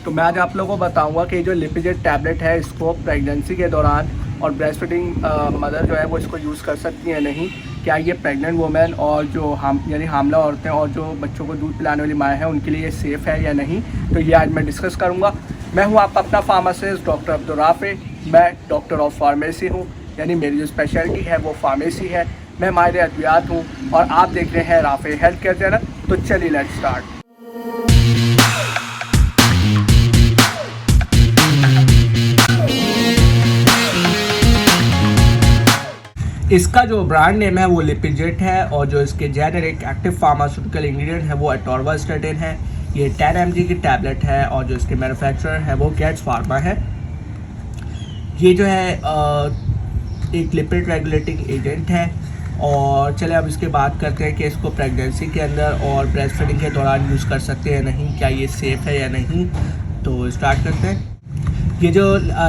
तो मैं आज आप लोगों को बताऊंगा कि जो लिपिजेट टैबलेट है इसको प्रेगनेंसी के दौरान और ब्रेस्ट फीडिंग मदर जो है वो इसको यूज़ कर सकती है नहीं। क्या ये प्रेग्नेंट वुमेन और जो यानी हामला औरतें और जो बच्चों को दूध पिलाने वाली माएँ हैं उनके लिए ये सेफ़ है या नहीं, तो ये आज मैं डिस्कस करूँगा। मैं हूँ आपका अपना फार्मासिस्ट डॉक्टर अब्दुल राफे। मैं डॉक्टर ऑफ फार्मेसी हूँ, यानी मेरी जो स्पेशलिटी है वो फार्मेसी है। मैं माहिर अद्वियात हूँ और आप देख रहे हैं राफे हेल्थ केयर चैनल। तो चलिए लेट्स स्टार्ट। इसका जो ब्रांड नेम है वो लिपिजेट है और जो इसके जेनेरिक एक्टिव फार्मास्यूटिकल इंग्रेडिएंट है वो एटोर्वास्टेटिन है। ये 10 mg की टैबलेट है और जो इसके मैन्युफैक्चरर है वो गेट्स फार्मा है। ये जो है एक लिपिड रेगुलेटिंग एजेंट है। और चले अब इसके बात करते हैं कि इसको प्रेगनेंसी के अंदर और ब्रेस्ट फीडिंग के दौरान यूज़ कर सकते हैं या नहीं, क्या ये सेफ़ है या नहीं। तो स्टार्ट करते हैं। ये जो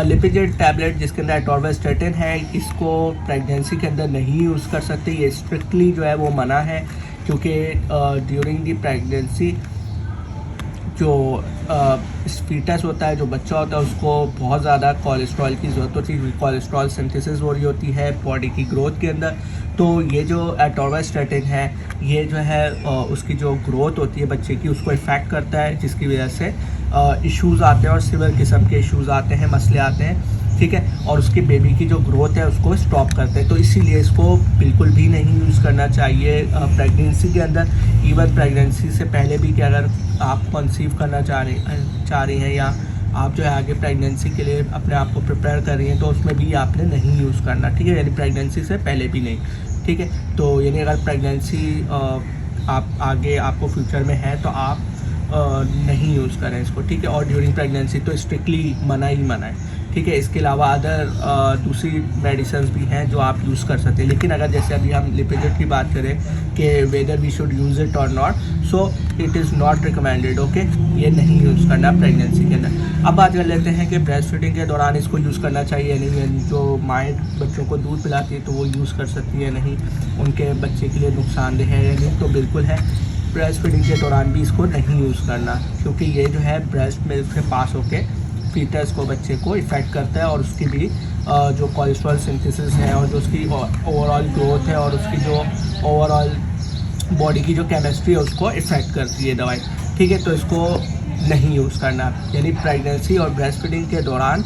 लिपिजेट टैबलेट जिसके अंदर एटोर्वास्टेटिन है, इसको प्रेगनेंसी के अंदर नहीं यूज़ कर सकते। ये स्ट्रिक्टली जो है वो मना है, क्योंकि ड्यूरिंग दी प्रेगनेंसी जो फीटस होता है, जो बच्चा होता है, उसको बहुत ज़्यादा कोलेस्ट्रॉल की ज़रूरत होती है। कोलेस्ट्रॉल सिंथेसिस हो रही होती है बॉडी की ग्रोथ के अंदर। तो ये जो एटोर्वास्टेटिन है ये जो है उसकी जो ग्रोथ होती है बच्चे की उसको इफ़ेक्ट करता है, जिसकी वजह से इश्यूज़ आते हैं और सिवियर किस्म के इश्यूज़ आते हैं, मसले आते हैं, ठीक है। और उसकी बेबी की जो ग्रोथ है उसको स्टॉप करते हैं। तो इसीलिए इसको बिल्कुल भी नहीं यूज़ करना चाहिए प्रेगनेंसी के अंदर। इवन प्रेगनेंसी से पहले भी कि अगर आप कंसीव करना चाह रही हैं या आप जो है आगे प्रेगनेंसी के लिए अपने आप को प्रिपेयर कर रही हैं, तो उसमें भी आपने नहीं यूज़ करना, ठीक है। यानी प्रेगनेंसी से पहले भी नहीं, ठीक है। तो यानी अगर प्रेगनेंसी आप आगे आपको फ्यूचर में है तो आप नहीं यूज़ करें इसको, ठीक है। और ड्यूरिंग प्रेगनेंसी तो स्ट्रिक्टली मना ही मना है, ठीक है। इसके अलावा अदर दूसरी मेडिसिन्स भी हैं जो आप यूज़ कर सकते हैं। लेकिन अगर जैसे अभी हम लिपिजेट की बात करें कि whether we should use it और not, so it is not recommended, okay. ये नहीं यूज़ करना प्रेगनेंसी के अंदर। अब बात कर लेते हैं कि ब्रेस्ट फीडिंग के दौरान इसको यूज़ करना चाहिए या नहीं। यानी जो माएँ बच्चों को दूध पिलाती है तो वो यूज़ कर सकती है नहीं, उनके बच्चे के लिए नुकसानदेह है या नहीं, तो बिल्कुल है। ब्रेस्ट फीडिंग के दौरान भी इसको नहीं यूज़ करना, क्योंकि ये जो है ब्रेस्ट मिल्क से पास होके फीटस को, बच्चे को इफ़ेक्ट करता है और उसकी भी जो कोलेस्ट्रॉल सिंथेसिस है और जो उसकी ओवरऑल ग्रोथ है और उसकी जो ओवरऑल बॉडी की जो केमिस्ट्री है उसको इफ़ेक्ट करती है दवाई, ठीक है। तो इसको नहीं यूज़ करना, यानी प्रेगनेंसी और ब्रेस्ट फीडिंग के दौरान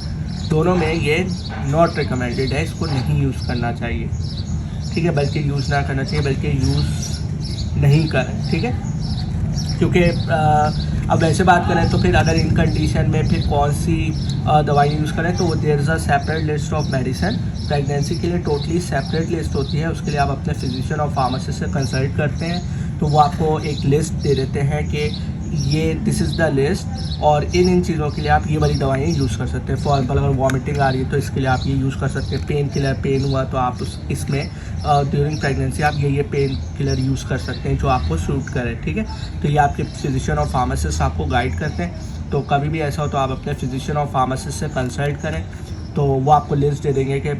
दोनों में ये नॉट रिकमेंडेड है, इसको नहीं यूज़ करना चाहिए, ठीक है। बल्कि यूज़ ना करना चाहिए, बल्कि यूज़ नहीं करें, ठीक है। क्योंकि अब ऐसे बात करें तो फिर अगर इन कंडीशन में फिर कौन सी दवाई यूज़ करें, तो there is a separate list of medicine. Pregnancy के लिए टोटली सेपरेट लिस्ट होती है, उसके लिए आप अपने फिजिशियन और फार्मासिस्ट से कंसल्ट करते हैं, तो वो आपको एक लिस्ट दे देते हैं कि ये दिस इज़ द लिस्ट और इन चीज़ों के लिए आप ये वाली दवाइयाँ यूज़ कर सकते हैं। फॉर एग्जाम्पल अगर वॉमिटिंग आ रही है तो इसके लिए आप ये यूज़ कर सकते हैं। पेन किलर, पेन हुआ तो आप इसमें ड्यूरिंग प्रेगनेंसी आप ये पेन किलर यूज़ कर सकते हैं जो आपको सूट करे, ठीक है। तो ये आपके फिजिशियन और फार्मासिस्ट आपको गाइड करते हैं। तो कभी भी ऐसा हो तो आप अपने फिजिशियन और फार्मासिस्ट से कंसल्ट करें, तो वो आपको लिस्ट दे देंगे कि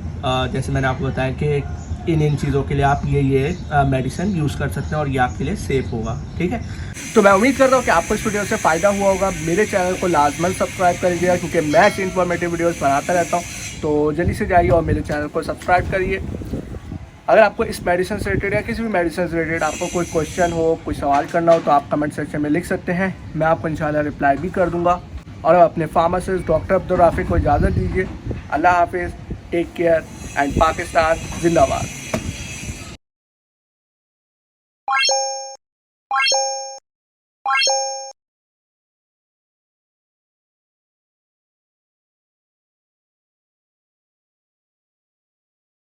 जैसे मैंने आपको बताया कि इन चीज़ों के लिए आप ये मेडिसिन यूज़ कर सकते हैं और ये आपके लिए सेफ़ होगा, ठीक है। तो मैं उम्मीद करता हूँ कि आपको इस वीडियो से फ़ायदा हुआ होगा। मेरे चैनल को लाजमन सब्सक्राइब कर दीजिएगा, क्योंकि मैं ऐसी इन्फॉर्मेटिव वीडियोस बनाता रहता हूँ। तो जल्दी से जाइए और मेरे चैनल को सब्सक्राइब करिए। अगर आपको इस मेडिसिन से रिलेटेड या किसी भी मेडिसिन से रिलेटेड आपको कोई क्वेश्चन हो, कोई सवाल करना हो, तो आप कमेंट सेक्शन में लिख सकते हैं, मैं आपको इंशाल्लाह रिप्लाई भी कर दूँगा। और अपने फार्मासिस्ट डॉक्टर अब्दुल राफी को इजाज़त दीजिए। अल्लाह हाफिज़, टेक केयर एंड पाकिस्तान जिंदाबाद।